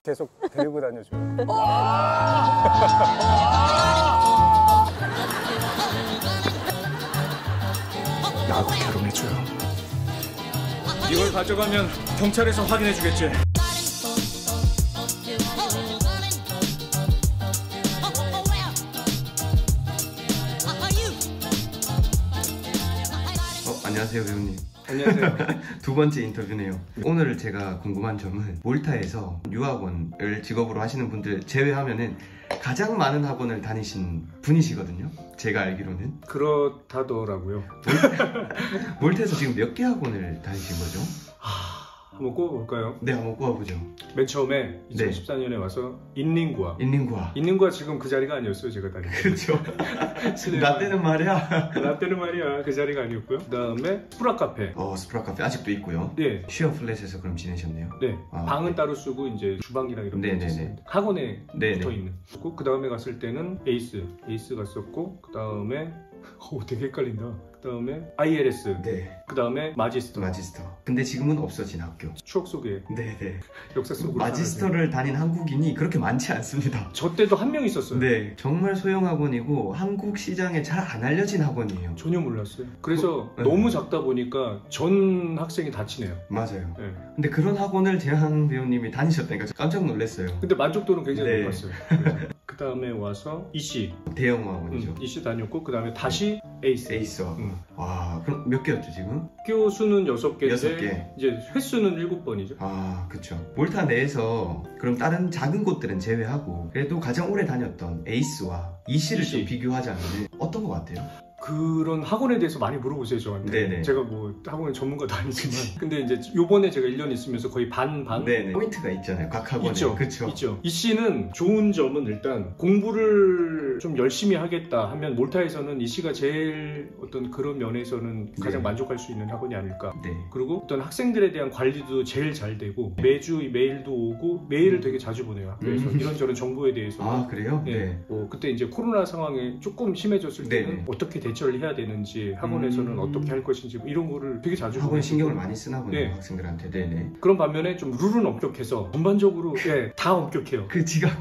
계속 데리고 다녀줘요. 나하고 결혼해줘요. 이걸 가져가면 경찰에서 확인해주겠지. 안녕하세요 배우님. 안녕하세요. 두 번째 인터뷰네요. 오늘 제가 궁금한 점은 몰타에서 유학원을 직업으로 하시는 분들 제외하면은 가장 많은 학원을 다니신 분이시거든요. 제가 알기로는. 그렇다더라고요. 몰타에서 지금 몇 개 학원을 다니신 거죠? 한번 꼽아볼까요? 네, 한번 꼽아보죠. 맨 처음에 2014년에 와서 인링구아. 인링구아 지금 그 자리가 아니었어요, 제가 다니는. 그렇죠. 나 때는 말이야. 나 때는 말이야. 그 자리가 아니었고요. 그 다음에 스프라 카페. 스프라 카페 아직도 있고요. 네. 쉐어 플랫에서 그럼 지내셨네요. 네. 방은 네. 따로 쓰고 이제 주방이랑 이런 거 있었어요. 학원에 붙어 있는. 그 다음에 갔을 때는 에이스 갔었고, 그 다음에 되게 헷갈린다. 그 다음에 ILS. 네. 그 다음에 마지스터. 근데 지금은 없어진 학교. 추억 속에. 네네. 역사 속으로. 마지스터를 다닌 한국인이 그렇게 많지 않습니다. 저 때도 한 명 있었어요. 네. 정말 소형 학원이고 한국 시장에 잘 안 알려진 학원이에요. 전혀 몰랐어요. 그래서 너무 작다 보니까 전 학생이 다치네요. 맞아요. 네. 근데 그런 학원을 재한 배우님이 다니셨다니까 깜짝 놀랐어요. 근데 만족도는 굉장히 네. 높았어요. 그 다음에 와서 EC. 대형 학원이죠. EC 다녔고 그 다음에 다시 에이스. 와, 그럼 몇 개였죠 지금? 학교 수는 6개인데 6개. 이제 횟수는 7번이죠. 그쵸. 몰타 내에서 그럼 다른 작은 곳들은 제외하고 그래도 가장 오래 다녔던 에이스와 EC를 좀 비교하자면 어떤 것 같아요? 그런 학원에 대해서 많이 물어보세요 저한테. 네네. 제가 뭐 학원 전문가도 아니지만 근데 이제 요번에 제가 1년 있으면서 거의 반 네네. 포인트가 있잖아요 각 학원에. 있죠. EC는 좋은 점은 일단 공부를 좀 열심히 하겠다 하면 몰타에서는 EC가 제일 어떤 그런 면에서는 가장 만족할 수 있는 학원이 아닐까. 네. 그리고 어떤 학생들에 대한 관리도 제일 잘 되고 매주 메일도 오고 메일을 되게 자주 보내요 학교에서. 이런저런 정보에 대해서. 그래요? 네. 그때 이제 코로나 상황이 조금 심해졌을 때는 어떻게 대처를 해야 되는지, 학원에서는 어떻게 할 것인지 뭐 이런 거를 되게 자주 학원 신경을 많이 쓰나 보네요. 네. 학생들한테. 네네. 그런 반면에 좀 룰은 엄격해서 전반적으로 다 엄격해요. 그 지각.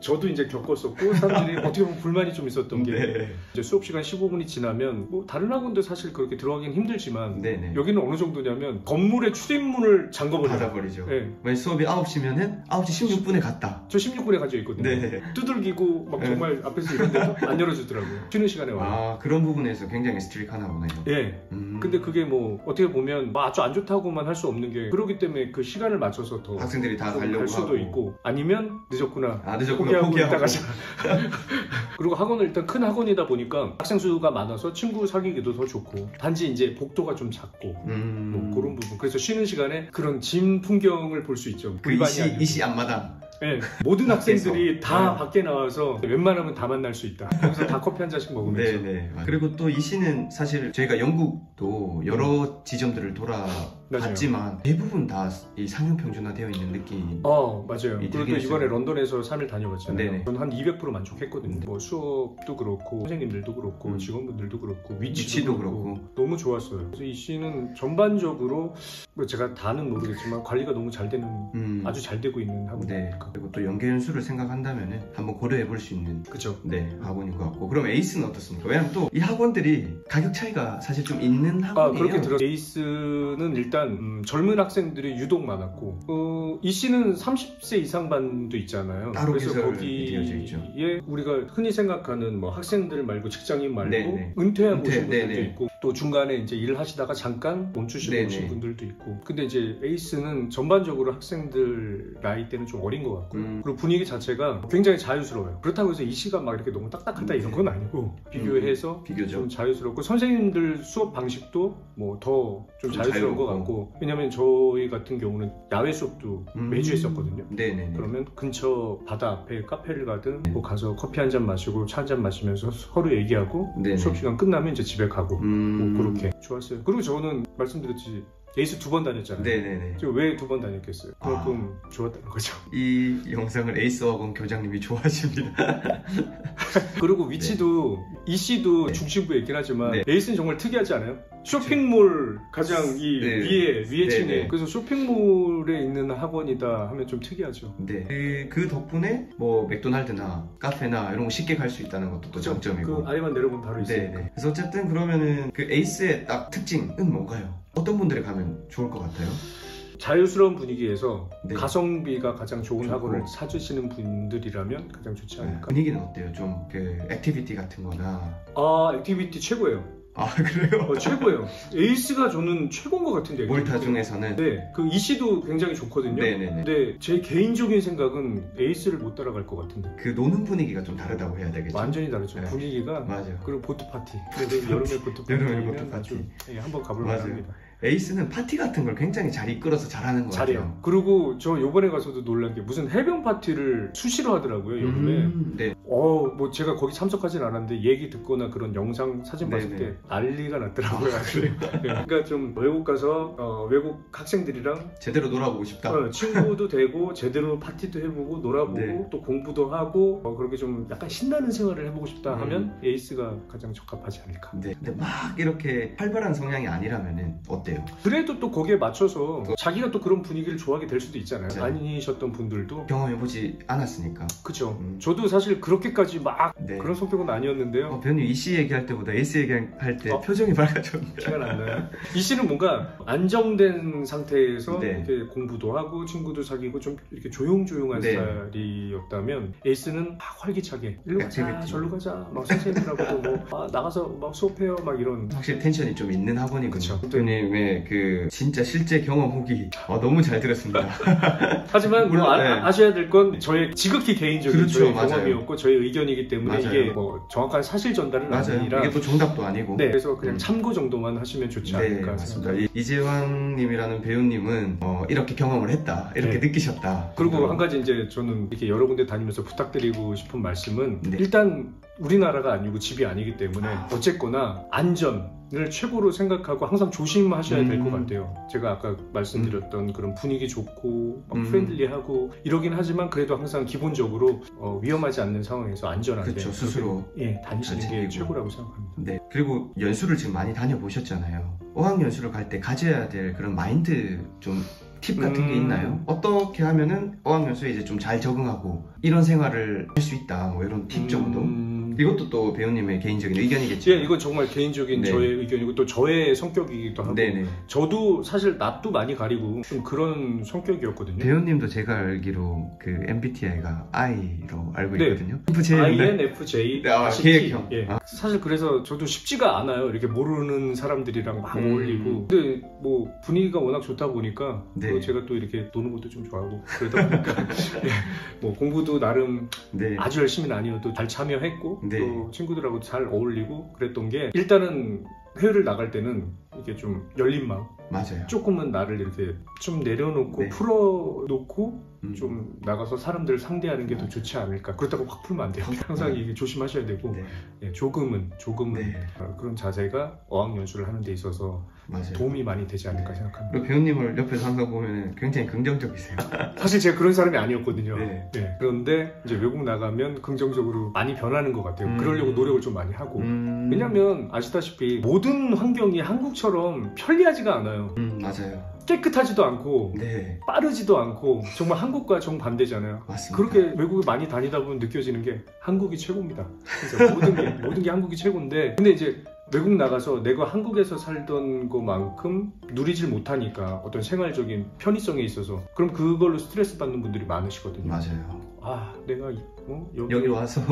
저도 이제 겪었었고 사람들이 어떻게 보면 불만이 좀 있었던 게 이제 수업 시간 15분이 지나면 뭐 다른 학원도 사실 그렇게 들어가긴 힘들지만 여기는 어느 정도냐면 건물의 출입문을 잠궈버려요. 닫아버리죠. 만약 수업이 9시면은 9시 16분에 갔다. 저 16분에 가져 있거든요. 두들기고 막 정말 앞에서 이런데도 안 열어주더라고요. 쉬는 시간에 와요. 그런 부분에서 굉장히 스트릭하나 보네요. 근데 그게 뭐 어떻게 보면 아주 안 좋다고만 할 수 없는 게 그렇기 때문에 그 시간을 맞춰서 더 학생들이 다 가려고 갈 수도 하고. 있고 아니면 늦었구나. 포기하고 있다가 그리고 학원은 일단 큰 학원이다 보니까 학생 수가 많아서 친구 사귀기도 더 좋고 단지 이제 복도가 좀 작고 뭐 그런 부분. 그래서 쉬는 시간에 그런 진 풍경을 볼 수 있죠. 그 이시 앞마당. 네, 모든 학생들이 다 밖에 나와서 웬만하면 다 만날 수 있다. 거기서 다 커피 한 잔씩 먹으면서. 그리고 또 이 시는 사실 저희가 영국도 여러 지점들을 돌아봤지만 대부분 다 이 상용 평준화되어 있는 느낌. 맞아요. 그리고 또 이번에 런던에서 3일 다녀봤잖아요. 저는 한 200% 만족했거든요. 뭐 수업도 그렇고 선생님들도 그렇고 직원분들도 그렇고 위치도 그렇고 너무 좋았어요. 그래서 이 시는 전반적으로 뭐 제가 다는 모르겠지만 관리가 너무 잘 되는 아주 잘 되고 있는 학원이니까. 그리고 또 연계 연수를 생각한다면 한번 고려해 볼 수 있는 학원인 것 같고. 그럼 에이스는 어떻습니까? 왜냐면 또 이 학원들이 가격 차이가 사실 좀 있는 학원이에요. 그렇게 들었어요. 에이스는 일단 젊은 학생들이 유독 많았고 이 씨는 30세 이상 반도 있잖아요. 그래서 거기에 우리가 흔히 생각하는 뭐 학생들 말고 직장인 말고 은퇴하고 오신 분들도 있고 또 중간에 이제 일을 하시다가 잠깐 멈추시고 오신 분들도 있고. 근데 이제 에이스는 전반적으로 학생들 나이대는 좀 어린 것 같고 그리고 분위기 자체가 굉장히 자유스러워요. 그렇다고 해서 이 시가 막 이렇게 너무 딱딱하다 이런 건 아니고 비교해서 좀 자유스럽고 선생님들 수업 방식도 뭐 더 좀 자유스러운 것 같고. 왜냐면 저희 같은 경우는 야외 수업도 매주 했었거든요. 그러면 근처 바다 앞에 카페를 가든 뭐 가서 커피 한 잔 마시고 차 한 잔 마시면서 서로 얘기하고 수업 시간 끝나면 이제 집에 가고 뭐 그렇게 좋았어요. 그리고 저는 말씀드렸지 에이스 2번 다녔잖아요. 네네네. 왜 2번 다녔겠어요? 그만큼 좋았다는 거죠. 이 영상을 에이스학원 교장님이 좋아하십니다. 그리고 위치도 EC도 중심부에 있긴 하지만 에이스는 정말 특이하지 않아요? 쇼핑몰 가장 이 위에 층에. 그래서 쇼핑몰에 있는 학원이다 하면 좀 특이하죠. 네. 그 덕분에 뭐 맥도날드나 카페나 이런 거 쉽게 갈 수 있다는 것도 또 장점이고. 그 아이만 내려보면 바로 있으니까. 그래서 어쨌든 그러면은 그 에이스의 딱 특징은 뭔가요? 어떤 분들이 가면 좋을 것 같아요? 자유스러운 분위기에서 가성비가 가장 좋은 학원을 사주시는 분들이라면 가장 좋지 않을까. 분위기는 어때요? 좀 그 액티비티 같은 거나. 액티비티 최고예요. 그래요? 최고예요. 에이스가 저는 최고인 것 같은데. 몰타 중에서는? 네. 그 EC도 굉장히 좋거든요. 근데 제 개인적인 생각은 에이스를 못 따라갈 것 같은데. 그 노는 분위기가 좀 다르다고 해야 되겠죠? 완전히 다르죠. 분위기가. 맞아요. 그리고 보트파티. 여름에 보트파티. 한번 가볼 만합니다. 에이스는 파티 같은 걸 굉장히 잘 이끌어서 잘하는 것 같아요. 그리고 저 요번에 가서도 놀란 게 무슨 해변 파티를 수시로 하더라고요, 여름에. 뭐 제가 거기 참석하진 않았는데 얘기 듣거나 그런 영상 사진 봤을 때 난리가 났더라고요. 그러니까 좀 외국 가서 외국 학생들이랑 제대로 놀아보고 싶다. 친구도 되고 제대로 파티도 해보고 놀아보고 또 공부도 하고 그렇게 좀 약간 신나는 생활을 해보고 싶다 하면 에이스가 가장 적합하지 않을까. 근데 막 이렇게 활발한 성향이 아니라면은 어때요? 그래도 또 거기에 맞춰서 자기가 또 그런 분위기를 좋아하게 될 수도 있잖아요. 아니셨던 분들도 경험해보지 않았으니까. 그쵸. 저도 사실 그렇게까지 막 그런 성격은 아니었는데요. 배우님 이씨 얘기할 때보다 에이스 얘기할 때 표정이 밝아졌는데. 티가 났나요? 이씨는 뭔가 안정된 상태에서 이렇게 공부도 하고 친구도 사귀고 좀 이렇게 조용조용한 스타일이었다면 에이스는 막 활기차게 일로 가자 절로 가자 막 선생님들하고도 뭐 나가서 막 수업해요 막 이런. 확실히 텐션이 좀 있는 학원이군요. 배우님의 그 진짜 실제 경험 후기 너무 잘 들었습니다. 하지만 아셔야 될 건 저의 지극히 개인적인 저의 경험이었고 저의 의견이기 때문에 이게 뭐 정확한 사실 전달은 아니라 이게 또 정답도 아니고 그래서 그냥 참고 정도만 하시면 좋지 않을까 맞습니다. 이재환님이라는 배우님은 이렇게 경험을 했다 이렇게 느끼셨다. 그리고 한 가지 이제 저는 이렇게 여러 군데 다니면서 부탁드리고 싶은 말씀은 일단 우리나라가 아니고 집이 아니기 때문에 어쨌거나 안전을 최고로 생각하고 항상 조심하셔야 될 것 같아요. 제가 아까 말씀드렸던 그런 분위기 좋고 프렌들리하고 이러긴 하지만 그래도 항상 기본적으로 위험하지 않는 상황에서 안전하게 스스로 다니시는 게 최고라고 생각합니다. 그리고 연수를 지금 많이 다녀보셨잖아요. 어학연수를 갈 때 가져야 될 그런 마인드 좀 팁 같은 게 있나요? 어떻게 하면은 어학연수에 이제 좀 잘 적응하고 이런 생활을 할 수 있다 뭐 이런 팁 정도? 이것도 또 배우님의 개인적인 의견이겠죠? 이건 정말 개인적인 저의 의견이고 또 저의 성격이기도 하고 저도 사실 낯도 많이 가리고 좀 그런 성격이었거든요. 배우님도 제가 알기로 그 MBTI가 I로 알고 있거든요. INFJ 계획형. 사실 그래서 저도 쉽지가 않아요. 이렇게 모르는 사람들이랑 막 어울리고 근데 뭐 분위기가 워낙 좋다 보니까 제가 또 이렇게 노는 것도 좀 좋아하고 그러다 보니까 뭐 공부도 나름 아주 열심히는 아니어도 잘 참여했고 또 친구들하고 잘 어울리고 그랬던 게 일단은 회의를 나갈 때는 이게 좀 열린 마음 조금은 나를 이렇게 좀 내려놓고 풀어놓고 좀 나가서 사람들을 상대하는 게 더 좋지 않을까. 그렇다고 확 풀면 안 돼요. 항상 이게 조심하셔야 되고 조금은 그런 자세가 어학연수를 하는 데 있어서 도움이 많이 되지 않을까 생각합니다. 그리고 배우님을 옆에서 항상 보면 굉장히 긍정적이세요. 사실 제가 그런 사람이 아니었거든요. 그런데 이제 외국 나가면 긍정적으로 많이 변하는 것 같아요. 그러려고 노력을 좀 많이 하고 왜냐면 아시다시피 모든 환경이 한국처럼 편리하지가 않아요. 맞아요. 깨끗하지도 않고 빠르지도 않고 정말 한국과 정반대잖아요. 맞습니다. 그렇게 외국에 많이 다니다 보면 느껴지는 게 한국이 최고입니다. 그래서 모든 게 한국이 최고인데 근데 이제 외국 나가서 내가 한국에서 살던 것만큼 누리질 못하니까 어떤 생활적인 편의성에 있어서 그럼 그걸로 스트레스 받는 분들이 많으시거든요. 맞아요. 내가 여기 와서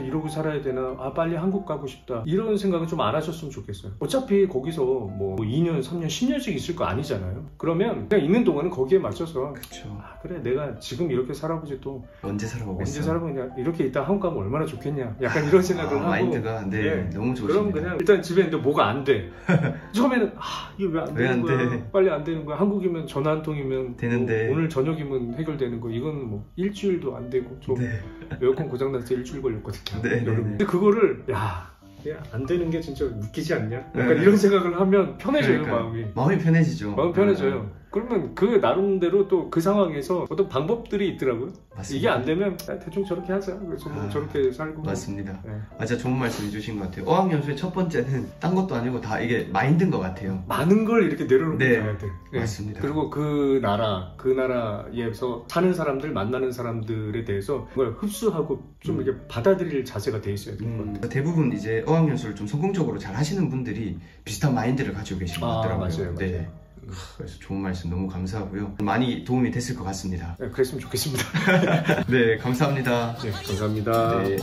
이러고 살아야 되나? 빨리 한국 가고 싶다. 이런 생각은 좀 안 하셨으면 좋겠어요. 어차피 거기서 뭐 2년, 3년, 10년씩 있을 거 아니잖아요. 그러면 그냥 있는 동안은 거기에 맞춰서 그래 내가 지금 이렇게 살아보지 또 언제 살아보겠어? 언제 살아보냐? 이렇게 있다 한국 가면 얼마나 좋겠냐? 약간 이런 생각을 하고 마인드가 너무 좋으십니다. 그럼 그냥 일단 집에 있는데 뭐가 안 돼. 처음에는 이거 왜 안 되는 거야? 빨리 안 되는 거야? 한국이면 전화 한 통이면 되는데 오늘 저녁이면 해결되는 거. 이건 뭐 일주일도 안 되고 좀 에어컨 고장나서 일주일 걸렸거든요. 근데 그거를 안 되는 게 진짜 웃기지 않냐? 약간 이런 생각을 하면 편해져요. 그러니까. 마음이 편해지죠. 마음 편해져요. 그러면 그 나름대로 또 그 상황에서 어떤 방법들이 있더라고요. 맞습니다. 이게 안 되면 대충 저렇게 하자. 그래서 뭐 저렇게 살고. 맞습니다. 네. 진짜 좋은 말씀 해주신 것 같아요. 어학연수의 첫 번째는 딴 것도 아니고 다 이게 마인드인 것 같아요. 많은 걸 이렇게 내려놓고 가야 돼. 네. 맞습니다. 그리고 그 나라에서 사는 사람들, 만나는 사람들에 대해서 그걸 흡수하고 좀 이렇게 받아들일 자세가 돼 있어야 될 것 같아요. 대부분 이제 어학연수를 좀 성공적으로 잘 하시는 분들이 비슷한 마인드를 가지고 계신 것 같더라고요. 맞아요. 네. 그래서 좋은 말씀 너무 감사하고요. 많이 도움이 됐을 것 같습니다. 네, 그랬으면 좋겠습니다. 네, 감사합니다. 네, 감사합니다. 네.